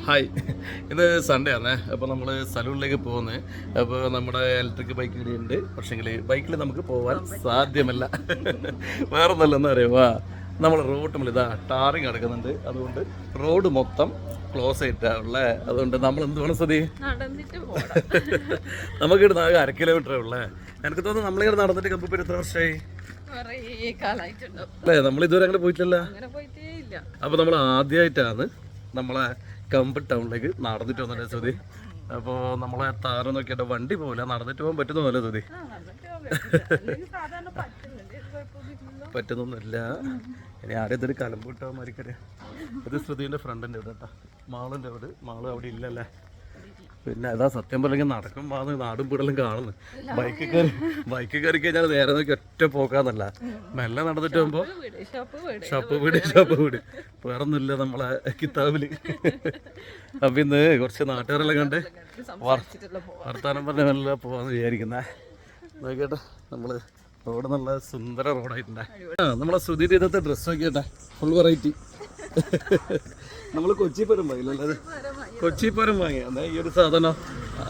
Hi, ഇത് Sunday ആണേ. അപ്പോൾ നമ്മൾ സലൂണിലേക്ക് പോകുന്നത്. അപ്പോൾ നമ്മുടെ ഇലക്ട്രിക് ബൈക്ക് ഇവിടെയുണ്ട്. പക്ഷേങ്കിൽ ബൈക്കിൽ നമുക്ക് പോകാൻ സാധ്യമല്ല. വേറെ ഒന്നല്ലെന്ന് അറിയുവാ, നമ്മൾ റോഡ് ഇതാ ടാറിങ് നടക്കുന്നുണ്ട്. അതുകൊണ്ട് റോഡ് മൊത്തം ക്ലോസ് ആയിട്ടാണുള്ളേ. അതുകൊണ്ട് നമ്മൾ എന്ത് വേണം സ്ഥിതി, നമുക്ക് ഇവിടുന്ന് ആകെ 1/2 കിലോമീറ്ററേ ഉള്ളേ. എനിക്ക് തോന്നുന്നു നമ്മളിങ്ങനെ നടന്നിട്ട് കമ്പിപ്പേര് എത്ര വർഷമായി അല്ലേ? നമ്മൾ ഇതുവരെ അങ്ങനെ പോയിട്ടില്ല. അപ്പോൾ നമ്മൾ ആദ്യമായിട്ടാണ് നമ്മളെ കമ്പ് ടൗണിലേക്ക് നടന്നിട്ട് വന്നിട്ട് സുധി. അപ്പോൾ നമ്മളെ താരം നോക്കിയിട്ട് വണ്ടി പോകില്ല, നടന്നിട്ട് പോകാൻ പറ്റുന്നതല്ലേ സുധി? പറ്റുന്നൊന്നുമില്ല. ഇനി ആരും ഇതൊരു കലമ്പ് കിട്ടാൻ മരിക്കറിയാം. ഇത് ശ്രുതിൻ്റെ ഫ്രണ്ടിൻ്റെ ഇവിടെ കേട്ടോ, മാളിൻ്റെ അവിടെ. മാള് അവിടെ ഇല്ലല്ലേ. പിന്നെ അതാ സത്യം പറഞ്ഞെങ്കിൽ നടക്കുമ്പോൾ നാടും വീടെല്ലാം കാണുന്നു. ബൈക്ക് കയറി കഴിഞ്ഞാൽ നേരെ നോക്കി ഒറ്റ പോക്കാന്നല്ല, മെല്ലെ നടന്നിട്ട് പോകുമ്പോൾ ഷോപ്പ് വീട് വേറെ ഒന്നുമില്ല നമ്മളെ കിതാബില്. അപ്പം ഇന്ന് കുറച്ച് നാട്ടുകാരെല്ലാം കണ്ട് വർത്താനം പറഞ്ഞ മെല്ലെ പോവാന്ന് വിചാരിക്കുന്നേ. നോക്കിയേട്ടാ, നമ്മള് റോഡ് നല്ല സുന്ദര റോഡായിട്ടുണ്ടേ. നമ്മളെ ശ്രുതിയുടെ ഇന്നത്തെ ഡ്രസ്സ് നോക്കിയേട്ടെ, ഫുൾ വെറൈറ്റി. നമ്മൾ കൊച്ചിപ്പുരം വാങ്ങില്ലല്ലേ? കൊച്ചിപ്പുരം വാങ്ങിയ ഈ ഒരു സാധനം.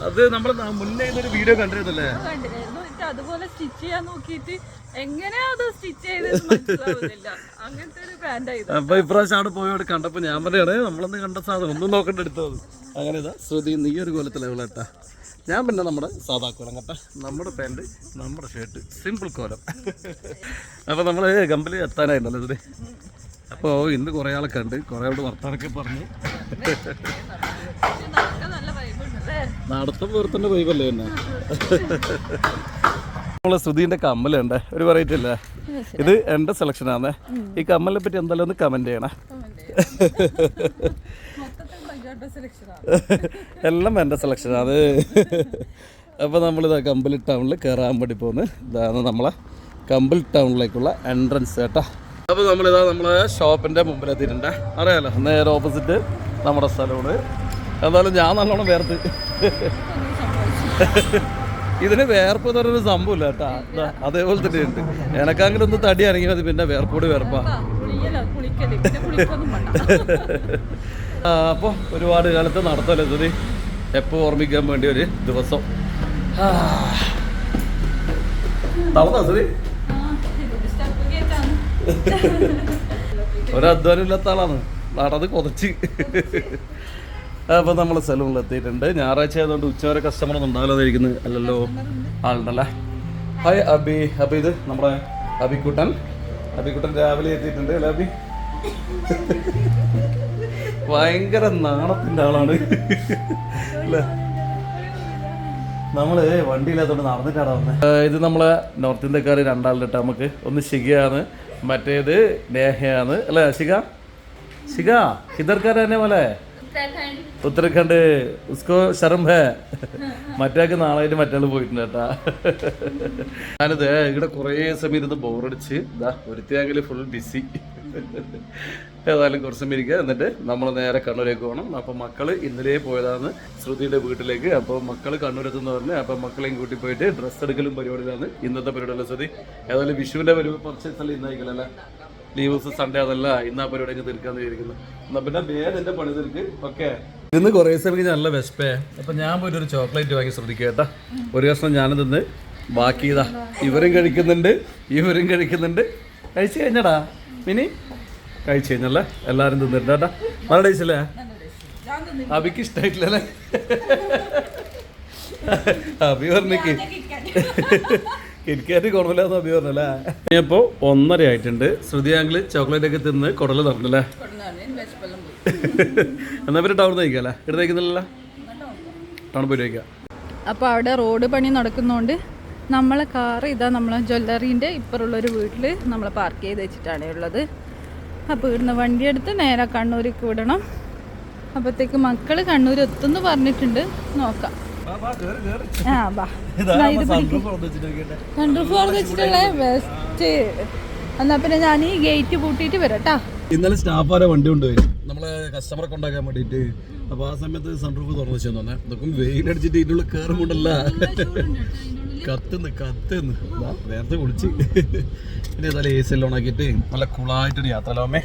അത് നമ്മൾ മുന്നേ ഇതൊരു വീഡിയോ കണ്ടിരുന്നല്ലേ? അതുപോലെ സ്റ്റിച്ച് ചെയ്യാൻ നോക്കിയിട്ട് എങ്ങനെയാ അത് സ്റ്റിച്ച് ചെയ്തത് മനസ്സിലാവുന്നില്ല. അങ്ങനത്തെ ഒരു പാന്റായിരുന്നു. അപ്പൊ ഇപ്രാവശ്യം അവിടെ പോയോട് കണ്ടപ്പോ ഞാൻ പറയാണ് നമ്മളൊന്ന് കണ്ട സാധനം ഒന്നും നോക്കണ്ട എടുത്തത്. അങ്ങനെ ഇതാ ശ്രുതി നീ ഒരു കോലത്തിലാവളേട്ടാ. ഞാൻ പിന്നെ നമ്മുടെ സാധാ കോലം കേട്ടാ, നമ്മുടെ പാൻറ് നമ്മുടെ ഷർട്ട് സിമ്പിൾ കോലം. അപ്പൊ നമ്മള് കമ്പനി എത്താനായിട്ടല്ലേ ശ്രുതി? അപ്പോൾ ഇന്ന് കുറേ ആളൊക്കെ ഉണ്ട്, കുറേ ആളോട് വർത്താനൊക്കെ പറഞ്ഞ്. നടത്തം വേർത്തൻ്റെ വൈബല്ലേ തന്നെ. നമ്മളെ ശ്രുതിൻ്റെ കമ്മലുണ്ട്, ഒരു വെറൈറ്റി അല്ലേ? ഇത് എൻ്റെ സെലക്ഷനാണ്. ഈ കമ്മലിനെ പറ്റി എന്തായാലും ഒന്ന് കമൻറ്റ് ചെയ്യണേ. എല്ലാം എൻ്റെ സെലക്ഷനാണ്. അപ്പോൾ നമ്മളിതാ കമ്പൽ ടൗണിൽ കയറാൻ വേണ്ടി പോകുന്നത്. ഇതാണ് നമ്മളെ കമ്പൽ ടൗണിലേക്കുള്ള എൻട്രൻസ് കേട്ടോ. അപ്പോൾ നമ്മളിതാ നമ്മളെ ഷോപ്പിൻ്റെ മുമ്പിലെത്തിയിട്ടുണ്ട്. അറിയാലോ, നേരെ ഓപ്പോസിറ്റ് നമ്മുടെ സ്ഥലമാണ്. എന്തായാലും ഞാൻ നല്ലോണം വേർത്ത്. ഇതിന് വേർപ്പ് എന്ന് പറയുന്നൊരു സംഭവമില്ല കേട്ടാ, അതേപോലെ തന്നെ ഉണ്ട്. എനക്കാങ്കിലും ഒന്ന് തടി ഇറങ്ങി മതി, പിന്നെ വേർപ്പോട് വേർപ്പാ. അപ്പോൾ ഒരുപാട് കാലത്ത് നടത്തല്ലേ സുധി, എപ്പോൾ ഓർമ്മിക്കാൻ വേണ്ടി ഒരു ദിവസം. തളർന്നാ സുധി? ഒരധ്വാനം ഇല്ലാത്ത ആളാണ്, നടന്ന് കൊതച്ച്. അപ്പോൾ നമ്മൾ സലൂണിലെത്തിയിട്ടുണ്ട്. ഞായറാഴ്ച ആയതുകൊണ്ട് ഉച്ചവരെ കസ്റ്റമറൊന്നും ഉണ്ടാവില്ലാതെ ഇരിക്കുന്നത് അല്ലല്ലോ, ആളുണ്ടല്ലേ. ഹായ് അബി. അബി ഇത് നമ്മുടെ അബിക്കുട്ടൻ രാവിലെ എത്തിയിട്ടുണ്ട് അല്ലേ അബി? ഭയങ്കര നാണത്തിൻ്റെ ആളാണ് അല്ലേ? നമ്മള് വണ്ടിയില്ലാത്തോണ്ട് നടന്നിട്ടാണ് വന്നത്. ഇത് നമ്മളെ നോർത്ത് ഇന്ത്യക്കാർ രണ്ടാളിട്ട്, നമുക്ക് ഒന്ന് ഷിഗയാണ്, മറ്റേത് നേഹയാണ് അല്ലേ? ഷിഗ ഇതർക്കാർ തന്നെ പോലെ ഉത്തരാഖണ്ഡ്. ഉസ്കോ ശർമ ഹേ. മറ്റേക്ക് നാളായിട്ട് മറ്റേ പോയിട്ടുണ്ട് കേട്ടാ. ഞാനിത് ഇവിടെ കുറേ സമയം ഇരുന്ന് ബോറടിച്ച് ഇതാ ഒരുത്തിയാങ്കിൽ ഫുൾ ബിസി. ഏതായാലും കുറച്ച് സമയം ഇരിക്കുക, എന്നിട്ട് നമ്മൾ നേരെ കണ്ണൂരേക്ക് പോകണം. അപ്പം മക്കള് ഇന്നലെ പോയതാണ് ശ്രുതിയുടെ വീട്ടിലേക്ക്. അപ്പോൾ മക്കള് കണ്ണൂരെത്തുന്ന പറഞ്ഞ് അപ്പം മക്കളെയും കൂട്ടി പോയിട്ട് ഡ്രസ്സ് എടുക്കലും പരിപാടിയിലാണ് ഇന്നത്തെ പരിപാടിയല്ല ശ്രുതി. ഏതായാലും വിഷുവിൻ്റെ പർച്ചേസ് അല്ല ഇന്നായിക്കലല്ലേ, ലീവ്സ് സൺഡേ അതല്ല, ഇന്നാ പരിപാടി തീർക്കാന്ന് വിചാരിക്കുന്നു. എന്നാ പിന്നെ വേറെ എൻ്റെ പണി തീർക്ക്. ഓക്കെ, ഇന്ന് കുറേ സമയം നല്ല വിശപ്പേ. അപ്പം ഞാൻ പോയിട്ട് ഒരു ചോക്ലേറ്റ് വാങ്ങി ശ്രദ്ധിക്കുക കേട്ടാ. ഒരു കഷ്ണം ഞാനും തിന്ന് ബാക്കി ഇതാ ഇവരും കഴിക്കുന്നുണ്ട്. കഴിച്ചു കഴിഞ്ഞടാ മിനി, കഴിച്ചു കഴിഞ്ഞല്ലേ? എല്ലാവരും തിന്നിട്ടുണ്ട് കേട്ടാ. നല്ല ടേസ്റ്റല്ലേ? അബിക്ക് ഇഷ്ടമായിട്ടില്ലല്ലേ? അബി പറഞ്ഞേക്ക് കിറ്റ്കാറ്റ് കുറവില്ലാന്ന് അബി പറഞ്ഞല്ലേ? ഇപ്പോൾ 1:30 ആയിട്ടുണ്ട്. ശ്രുതി ആങ്കിള് ചോക്ലേറ്റ് ഒക്കെ തിന്ന് കുടല് തുറന്നല്ലേ? എന്നാ പിന്നെ ടൗൺ കഴിക്കാല്ലേ? ഇവിടെ കഴിക്കുന്നില്ലല്ലോ, ടൗൺ പോയി കഴിക്കാം. അപ്പോൾ അവിടെ റോഡ് പണി നടക്കുന്നതുകൊണ്ട് നമ്മളെ കാറ് ഇതാ നമ്മളെ ജ്വല്ലറീൻ്റെ ഇപ്പുറമുള്ളൊരു വീട്ടിൽ നമ്മൾ പാർക്ക് ചെയ്ത് വെച്ചിട്ടാണ് ഉള്ളത്. അപ്പോൾ ഇവിടുന്ന് വണ്ടിയെടുത്ത് നേരെ കണ്ണൂർക്ക് വിടണം. അപ്പോഴത്തേക്ക് മക്കൾ കണ്ണൂർ എത്തുമെന്ന് പറഞ്ഞിട്ടുണ്ട്, നോക്കാം. ആ ബാ, കണ്ണൂർ വെച്ചിട്ടുള്ള ബെസ്റ്റ്. എന്നാൽ പിന്നെ ഞാൻ ഈ ഗേറ്റ് പൂട്ടിയിട്ട് വരാട്ടാ. ഇന്നലെ സ്റ്റാഫാരെ വണ്ടി കൊണ്ടുപോയി നമ്മളെ കസ്റ്റമറെ കൊണ്ടാക്കാൻ വേണ്ടിയിട്ട്. അപ്പോൾ ആ സമയത്ത് സൺറൂഫ് തുറന്നു വെച്ചു തന്നെ. ഇതൊക്കെ വെയിലടിച്ചിട്ട് ഇതിനുള്ള കയറുമുണ്ടല്ല, കത്തുന്ന് നേരത്തെ കുളിച്ച്. പിന്നെ ഏതായാലും AC എല്ലാം ഓണാക്കിയിട്ട് നല്ല കൂളായിട്ടൊരു യാത്ര. അല്ലേ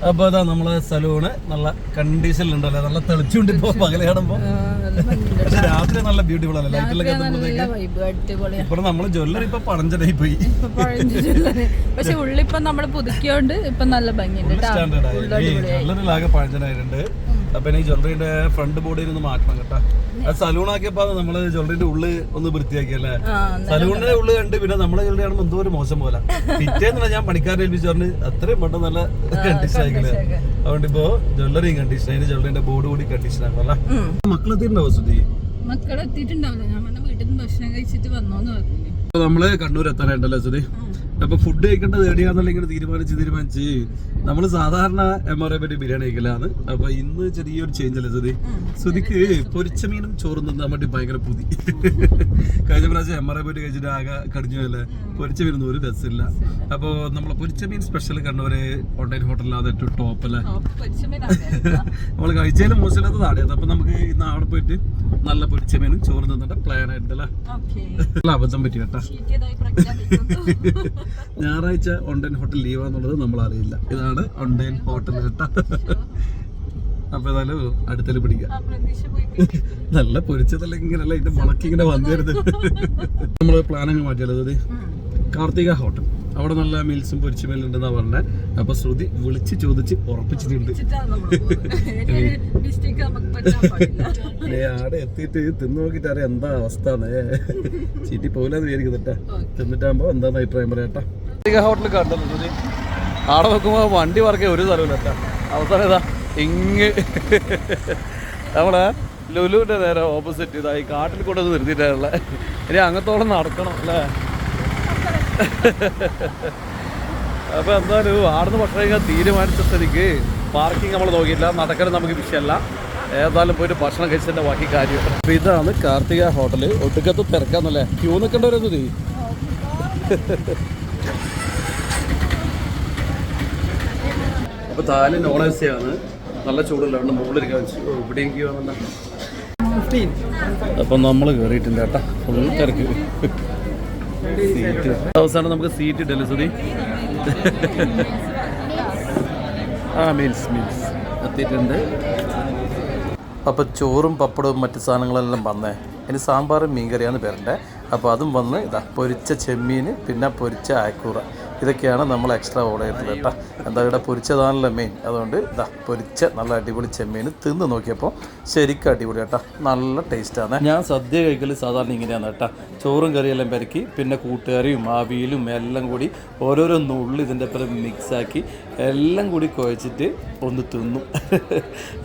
അപ്പൊ അതാ നമ്മളെ സലൂണ് നല്ല കണ്ടീഷനിലുണ്ടല്ലേ, നല്ല തെളിച്ചുകൊണ്ട് ഇപ്പൊ പകല് കാണുമ്പോ. പക്ഷെ രാത്രി നല്ല ബ്യൂട്ടിഫുൾ അല്ലേ, ലൈറ്റിലൊക്കെ ഇപ്പൊ നമ്മള് ജ്വല്ലറി ഇപ്പൊ പഴഞ്ചനായി പോയി. പക്ഷെ ഉള്ളിപ്പോ നമ്മള് പുതുക്കിയോണ്ട് ഇപ്പൊ നല്ല ഭംഗിയുണ്ട്, ജ്വല്ലറിയിലാകെ പഴഞ്ചനായിട്ടുണ്ട്. അപ്പൊ ഈ ജ്വല്ലറിന്റെ ഫ്രണ്ട് ബോഡിയിൽ ഒന്ന് മാറ്റണം കേട്ടോ. അത് സലൂൺ ആക്കിയപ്പോ നമ്മള് ജ്വല്ലറിന്റെ ഉള്ളിൽ ഒന്ന് വൃത്തിയാക്കിയല്ലേ. സലൂണിന്റെ ഉള്ളിൽ കണ്ട് പിന്നെ നമ്മളെ ജ്വല്ലറി കാണുമ്പോൾ എന്തോ ഒരു മോശം പോലെ. പിറ്റേന്നുള്ള ഞാൻ പണിക്കാരെ ഏൽപ്പിച്ചു പറഞ്ഞ് അത്രയും പെട്ടെന്ന് നല്ല കണ്ടീഷൻ ആയിക്കല്ലേ. അതുകൊണ്ട് ഇപ്പോ ജ്വല്ലറിയും കണ്ടീഷൻ, അതിന്റെ ജ്വല്ലറിന്റെ ബോർഡ് കൂടി കണ്ടീഷൻ ആക്കല്ലേ. മക്കളെത്തിയിട്ടുണ്ടാവും സുധി? മക്കളെത്തിയിട്ടുണ്ടാവില്ല, ഞാൻ വീട്ടിൽ നിന്ന് ഭക്ഷണം കഴിച്ചിട്ട് വന്നോന്ന് പറഞ്ഞു. നമ്മള് കണ്ണൂർ എത്താനായിട്ടല്ലോ സുധി. അപ്പൊ ഫുഡ് കഴിക്കേണ്ടത് എവിടെയാണെന്നുള്ള ഇങ്ങനെ തീരുമാനിച്ച് നമ്മള് സാധാരണ MRA പറ്റി ബിരിയാണി കഴിക്കലാണ്. അപ്പൊ ഇന്ന് ചെറിയൊരു ചേഞ്ച് അല്ലേ സുധി? സുധിക്ക് പൊരിച്ച മീനും ചോറും തിന്നാൻ വേണ്ടി ഭയങ്കര പുതി. കഴിഞ്ഞ പ്രാവശ്യം MRA പറ്റി കഴിച്ചിട്ട് ആകെ കടിഞ്ഞു അല്ലേ, പൊരിച്ച മീനൊന്നും ഒരു രസമില്ല. അപ്പൊ നമ്മളെ പൊരിച്ച മീൻ സ്പെഷ്യൽ കണ്ണൂര് ഓൺലൈൻ ഹോട്ടലിലാണ് ഏറ്റവും ടോപ്പ് അല്ലേ. നമ്മള് കഴിച്ചതിലും മോശമില്ലാത്ത നാടിയത്. അപ്പൊ നമുക്ക് ഇന്ന് അവിടെ പോയിട്ട് നല്ല പൊരിച്ച മീനും ചോറ് തിന്നിട്ട് പ്ലാൻ ആയിട്ടല്ലേ. നല്ല അബദ്ധം പറ്റി കേട്ടാ. ഞായറാഴ്ച ഓൺലൈൻ ഹോട്ടൽ ലീവാന്നുള്ളത് നമ്മൾ അറിയില്ല. ഇതാണ് ഓൺലൈൻ ഹോട്ടൽ കേട്ടാ. അപ്പൊ ഏതായാലും അടുത്തല് പിടിക്കാം. നല്ല പൊരിച്ചതല്ല ഇങ്ങനല്ല, ഇതിന്റെ മുളക്കി ഇങ്ങനെ വന്നിരുന്നത്. നമ്മള് പ്ലാനങ്ങ് മാറ്റിയാലത് കാർത്തിക ഹോട്ടൽ, അവിടെ നല്ല മീൽസും പൊരിച്ച മീലുണ്ടെന്നാ പറഞ്ഞത്. അപ്പൊ ശ്രുതി വിളിച്ച് ചോദിച്ച് ഉറപ്പിച്ചിട്ടുണ്ട്. ആടെ എത്തിയിട്ട് തിന്നു നോക്കിട്ട് അറിയാം എന്താ അവസ്ഥ. ചീറ്റി പോലെന്ന് വിചാരിക്കുന്നുട്ടാ. തിന്നിട്ടാകുമ്പോ എന്താന്ന് അഭിപ്രായം പറയാട്ടാ. കാർത്തിക ഹോട്ടൽ കണ്ടല്ലോ ശ്രുതി, ആടെ നോക്കുമ്പോ വണ്ടി പറക്കാൻ ഒരു സ്ഥലമില്ല. അവസാനം ഇതാ ഇങ്ങ് നമ്മളെ ലുലുവിന്റെ നേരെ ഓപ്പോസിറ്റ് ഇതാ ഈ കാട്ടിൽ കൂടെ നിർത്തിയിട്ടുള്ള. ഇനി അങ്ങത്തോളം നടക്കണം അല്ലേ. അപ്പൊ എന്തായാലും ആടുന്ന് ഭക്ഷണം കഴിക്കാൻ തീരുമാനിച്ച സ്ഥിതിക്ക് പാർക്കിംഗ് നമ്മൾ നോക്കിയില്ല, നടക്കണം നമുക്ക് വിഷയമല്ല. ഏതായാലും പോയിട്ട് ഭക്ഷണം കഴിച്ചതിന്റെ ബാക്കി കാര്യം. അപ്പൊ ഇതാണ് കാർത്തിക ഹോട്ടല്. ഒടുക്കത്ത് തിരക്കാന്നല്ലേ, ക്യൂ നിൽക്കേണ്ടവരൊന്നും നീ. അപ്പൊ താല് നോൺ AC ആണ്, നല്ല ചൂടില്ലാണ്ട് മുകളിലിരിക്കാൻ വെച്ചു. ഇവിടെയും ക്യൂ ആണല്ലോ. അപ്പൊ നമ്മള് കേറിയിട്ടുണ്ട് കേട്ടാ, ഫുൾ തിരക്ക്. സീറ്റ് അവസാനം നമുക്ക് സീറ്റ് ഇട്ടല്ലേ സുധി? മീൽസ് എത്തിയിട്ടുണ്ട്. അപ്പോൾ ചോറും പപ്പടവും മറ്റ് സാധനങ്ങളെല്ലാം വന്നേ. ഇനി സാമ്പാറും മീൻകറിയാണ് പേരുണ്ട്. അപ്പോൾ അതും വന്ന് ഇതാ പൊരിച്ച ചെമ്മീൻ, പിന്നെ പൊരിച്ച അയക്കൂറ, ഇതൊക്കെയാണ് നമ്മൾ എക്സ്ട്രാ ഓർഡർ ചെയ്തത് കേട്ടോ. എന്താ ഇവിടെ പൊരിച്ചതാണല്ലോ മെയിൻ, അതുകൊണ്ട് ഇതാ പൊരിച്ച നല്ല അടിപൊളി ചെമ്മീൻ തിന്ന് നോക്കിയപ്പോൾ ശരിക്കും അടിപൊളി കേട്ടോ, നല്ല ടേസ്റ്റാണ്. ഞാൻ സദ്യ കഴിക്കൽ സാധാരണ ഇങ്ങനെയാണ് കേട്ടോ. ചോറും കറിയെല്ലാം പെരക്കി പിന്നെ കൂട്ടുകറിയും ആവിയിലും എല്ലാം കൂടി ഓരോരോ നുള്ളി ഇതിൻ്റെ ഒപ്പം മിക്സാക്കി എല്ലാം കൂടി കുഴച്ചിട്ട് ഒന്ന് തിന്നും.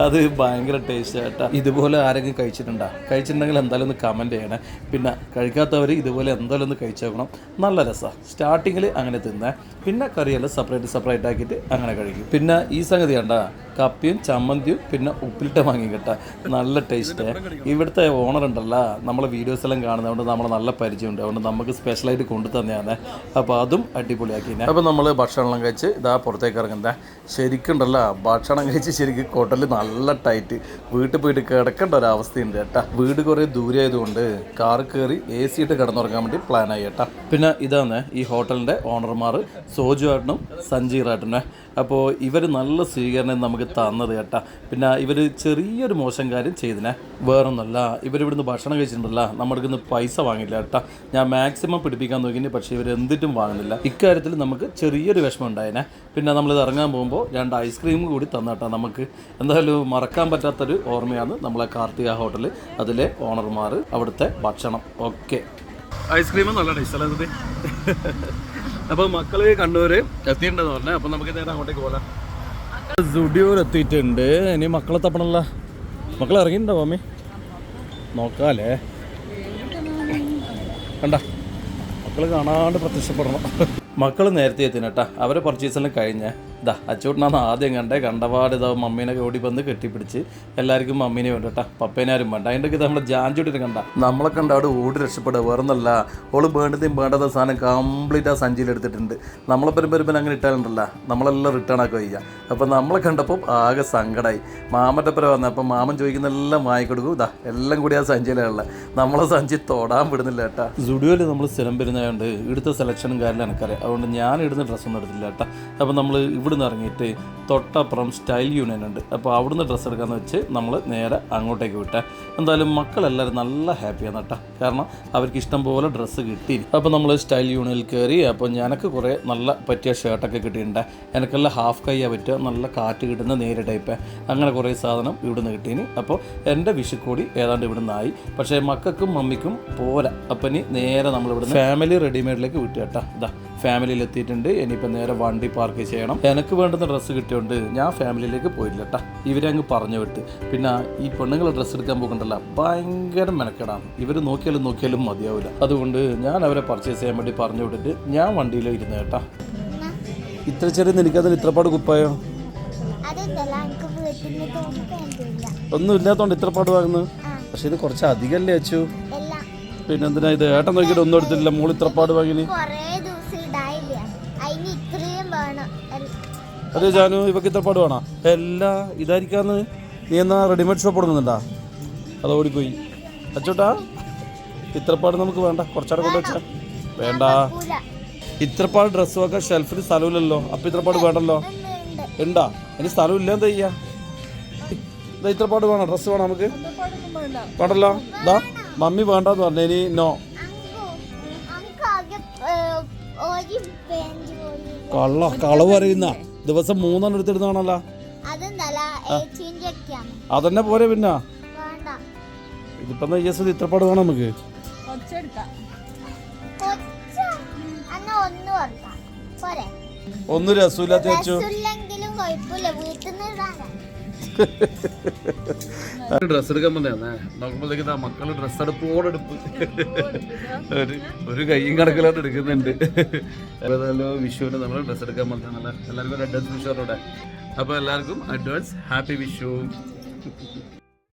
അത് ഭയങ്കര ടേസ്റ്റ് കേട്ടോ. ഇതുപോലെ ആരെങ്കിലും കഴിച്ചിട്ടുണ്ടെങ്കിൽ എന്തായാലും ഒന്ന് കമൻറ്റ് ചെയ്യണേ. പിന്നെ കഴിക്കാത്തവർ ഇതുപോലെ എന്തായാലും ഒന്ന് കഴിച്ചു നോക്കണം, നല്ല രസമാണ്. സ്റ്റാർട്ടിങ്ങിൽ അങ്ങനെ തിന്നാൻ, പിന്നെ കറിയെല്ലാം സെപ്പറേറ്റ് ആക്കിയിട്ട് അങ്ങനെ കഴിക്കും. പിന്നെ ഈ സംഗതി കണ്ട കപ്പിയും ചമ്മന്തിയും പിന്നെ ഉപ്പിലിട്ട മാങ്ങയും കേട്ടാ, നല്ല ടേസ്റ്റ്. ഇവിടുത്തെ ഓണർ ഉണ്ടല്ലോ, നമ്മളെ വീഡിയോസ് എല്ലാം കാണുന്നതുകൊണ്ട് നമ്മളെ നല്ല പരിചയമുണ്ട്, അതുകൊണ്ട് നമുക്ക് സ്പെഷ്യലായിട്ട് കൊണ്ടു തന്നെയാണ്. അപ്പോൾ അതും അടിപൊളിയാക്കി. അപ്പോൾ നമ്മൾ ഭക്ഷണം കഴിച്ച് ഇതാ പുറത്തേക്ക് ഇറങ്ങുന്നത്. ശരിക്കുണ്ടല്ലോ ഭക്ഷണം കഴിച്ച് ശരിക്കും ഹോട്ടലിൽ നല്ല ടൈറ്റ്, വീട്ടിൽ പോയിട്ട് കിടക്കേണ്ട ഒരവസ്ഥയുണ്ട് കേട്ടാ. വീട് കുറേ ദൂരെ ആയതുകൊണ്ട് കാർ കയറി AC ഇട്ട് കിടന്നുറങ്ങാൻ വേണ്ടി പ്ലാനായി കേട്ടാ. പിന്നെ ഇതാണ് ഈ ഹോട്ടലിൻ്റെ ഓണർമാർ, സോജു ഏട്ടനും സഞ്ജീർ ഏട്ടനും. അപ്പോൾ ഇവർ നല്ല സ്വീകരണം നമുക്ക് തന്നത് കേട്ടാ. പിന്നെ ഇവർ ചെറിയൊരു മോശം കാര്യം ചെയ്തിനെ, വേറൊന്നുമല്ല, ഇവരിവിടുന്ന് ഭക്ഷണം കഴിച്ചിട്ടുണ്ടല്ല, നമ്മുടെ ഇന്ന് പൈസ വാങ്ങില്ല കേട്ടാ. ഞാൻ മാക്സിമം പിടിപ്പിക്കാൻ നോക്കിയിട്ട് പക്ഷേ ഇവർ എന്തിട്ടും വാങ്ങുന്നില്ല. ഇക്കാര്യത്തിൽ നമുക്ക് ചെറിയൊരു വിഷമം ഉണ്ടായേനെ. പിന്നെ നമ്മളിത് ഇറങ്ങാൻ പോകുമ്പോൾ 2 ഐസ്ക്രീം കൂടി തന്നേട്ടാ. നമുക്ക് എന്തായാലും മറക്കാൻ പറ്റാത്തൊരു ഓർമ്മയാണ് നമ്മളെ കാർത്തിക ഹോട്ടൽ, അതിലെ ഓണർമാർ, അവിടുത്തെ ഭക്ഷണം ഒക്കെ. ഐസ്ക്രീം നല്ല ടേസ്റ്റ് അല്ലേ? അപ്പോൾ മക്കള് കണ്ണൂര് എത്തിയിട്ടുണ്ടെന്ന് പറഞ്ഞേ. അപ്പോൾ നമുക്ക് നേരെ അങ്ങോട്ടേക്ക് പോകാം. സുഡിയോയിൽ എത്തിയിട്ടുണ്ട്. ഇനി മക്കളെ തപ്പണല്ല. മക്കൾ ഇറങ്ങിയിട്ടുണ്ടോ മമ്മി? നോക്കാല്ലേ, കണ്ട മക്കൾ കാണാണ്ട് പ്രത്യക്ഷപ്പെടണം. മക്കൾ നേരത്തെ എത്തിന് കേട്ടാ. അവരെ പർച്ചേസെല്ലാം കഴിഞ്ഞേ. ഇതാ അച്ചൂട്ടനാണ് ആദ്യം കണ്ടപാട് ഇതാ മമ്മീനെ ഓടി വന്ന് കെട്ടിപ്പിടിച്ച് എല്ലാവർക്കും മമ്മീനെ വേണ്ട കേട്ടാ, പപ്പേനാരും വേണ്ട. അതിൻ്റെ ഒക്കെ നമ്മളെ ജാഞ്ചൂട്ടിനെ കണ്ട നമ്മളെ കണ്ട അവിടെ ഓടി രക്ഷപ്പെടുക. വേറൊന്നല്ല, ഓള് വേണ്ടത സാധനം കംപ്ലീറ്റ് ആ സഞ്ചിയിൽ എടുത്തിട്ടുണ്ട്. നമ്മളെ പെരുമ്പരുമ്പൻ അങ്ങനെ ഇട്ടാലുണ്ടല്ലോ, നമ്മളെല്ലാം റിട്ടേൺ ആക്കുക ചെയ്യുക. അപ്പോൾ നമ്മളെ കണ്ടപ്പോൾ ആകെ സങ്കടമായി. മാമൻ്റെ ഒപ്പം വന്നത്, അപ്പം മാമൻ ചോദിക്കുന്നെല്ലാം വാങ്ങിക്കൊടുക്കും. ഇതാ എല്ലാം കൂടി ആ സഞ്ചിയിലുള്ള നമ്മളെ സഞ്ചി തൊടാൻ വിടുന്നില്ല കേട്ടാ. സ്റ്റുഡിയോയിൽ നമ്മൾ സ്ഥിരം വരുന്നതുകൊണ്ട് ഇവിടുത്തെ സെലക്ഷനും കാര്യങ്ങളും എനിക്കറിയാം, അതുകൊണ്ട് ഞാൻ ഇടുന്ന ഡ്രസ്സൊന്നും എടുത്തില്ല കേട്ടാ. അപ്പോൾ നമ്മൾ ഇവിടെ ഇവിടുന്ന് ഇറങ്ങിയിട്ട് തൊട്ടപ്പുറം സ്റ്റൈൽ യൂണിയൻ ഉണ്ട്. അപ്പോൾ അവിടുന്ന് ഡ്രസ്സ് എടുക്കാമെന്ന് വെച്ച് നമ്മൾ നേരെ അങ്ങോട്ടേക്ക് വിട്ടേ. എന്തായാലും മക്കളെല്ലാവരും നല്ല ഹാപ്പിയാണ് കേട്ടോ, കാരണം അവർക്ക് ഇഷ്ടം പോലെ ഡ്രസ്സ് കിട്ടി. അപ്പോൾ നമ്മൾ സ്റ്റൈൽ യൂണിയനിൽ കയറി. അപ്പോൾ ഞാനൊക്കെ കുറേ നല്ല പറ്റിയ ഷർട്ടൊക്കെ കിട്ടിയിട്ടുണ്ട്. എനിക്കെല്ലാം ഹാഫ് കൈയാണ് പറ്റുക, നല്ല കാറ്റ് കിട്ടുന്ന നേരെ ടൈപ്പ്, അങ്ങനെ കുറേ സാധനം ഇവിടുന്ന് കിട്ടീനി. അപ്പോൾ എൻ്റെ വിഷുക്കൂടി ഏതാണ്ട് ഇവിടുന്ന് ആയി. പക്ഷേ മക്കൾക്കും മമ്മിക്കും പോരാ. അപ്പം ഇനി നേരെ നമ്മളിവിടുന്ന് ഫാമിലി റെഡിമെയ്ഡിലേക്ക് വിട്ടു കേട്ടോ. ഇതാ ഫാമിലിയിൽ എത്തിയിട്ടുണ്ട്. ഇനിയിപ്പോൾ നേരെ വണ്ടി പാർക്ക് ചെയ്യണം. എനിക്ക് വേണ്ടുന്ന ഡ്രസ്സ് കിട്ടിയോണ്ട് ഞാൻ ഫാമിലിയിലേക്ക് പോയില്ല കേട്ടോ, ഇവരെ അങ്ങ് പറഞ്ഞു വിട്ട്. പിന്നെ ഈ പെണ്ണുങ്ങൾ ഡ്രസ്സ് എടുക്കാൻ പോകണ്ടല്ല, ഭയങ്കര മെനക്കെടാണ്. ഇവർ നോക്കിയാലും മതിയാവില്ല. അതുകൊണ്ട് ഞാൻ അവരെ പർച്ചേസ് ചെയ്യാൻ വേണ്ടി പറഞ്ഞു വിട്ടിട്ട് ഞാൻ വണ്ടിയിൽ ഇരുന്ന് കേട്ടാ. ഇത്ര ചെറിയ എനിക്കതിന് ഇത്രപ്പാട് കുപ്പായോ ഒന്നും ഇല്ലാത്തോണ്ട് ഇത്രപ്പാട് വാങ്ങുന്നത്. പക്ഷെ ഇത് കുറച്ച് അധികമല്ലേ അച്ചു? പിന്നെന്തിനാ ഇത്? ഏട്ടൻ നോക്കിയിട്ട് ഒന്നും എടുത്തിട്ടില്ല, മോൾ ഇത്രപ്പാട് വാങ്ങിന്. അതെ ജാനു, ഇവക്ക് ഇത്രപ്പാട് വേണോ? എല്ലാ ഇതായിരിക്കാന്ന്. നീ എന്നാ റെഡിമെയ്ഡ് ഷോപ്പ് തുടങ്ങുന്നുണ്ടാ? അത് ഓടിപ്പോയി. അച്ചോട്ടാ ഇത്രപ്പാട് നമുക്ക് വേണ്ട, കുറച്ചാടെ കൊണ്ട് വെച്ചാ വേണ്ട. ഇത്രപ്പാട് ഡ്രസ്സ് വെക്കാൻ ഷെൽഫിൽ സ്ഥലമില്ലല്ലോ, അപ്പം ഇത്രപ്പാട് വേണ്ടല്ലോ. ഉണ്ടാ? ഇനി സ്ഥലം ഇല്ല, എന്താ ചെയ്യാ? ഇതാ ഇത്രപ്പാട് വേണം, ഡ്രസ്സ് വേണം നമുക്ക്. വേണ്ടല്ലോ. ഇതാ മമ്മി വേണ്ടെന്ന് പറഞ്ഞു. ഇനി നോ. കളവ് അറിയുന്ന ദിവസം 3 എടുത്തിടുന്നാണല്ലോ. അതന്നെ പോരെ. പിന്നെ ഇതിപ്പോ ഇത്രപ്പാട് വേണം നമുക്ക്. ഒന്നും രസമില്ലാത്ത വെച്ചു. ഡ്രസ് എടുക്കാൻ വന്നേ നോക്കുമ്പോഴത്തേക്ക് മക്കള് ഡ്രസ് എടുപ്പോടെടുപ്പ് ഒരു കയ്യും കണക്കിലോട്ട് എടുക്കുന്നുണ്ട്. ഏതായാലും വിഷുവിന് നമ്മൾ ഡ്രസ് എടുക്കാൻ വന്നല്ല. എല്ലാവർക്കും അഡ്വാൻസ് വിഷുവോടെ. അപ്പോൾ എല്ലാവർക്കും അഡ്വാൻസ് ഹാപ്പി വിഷു.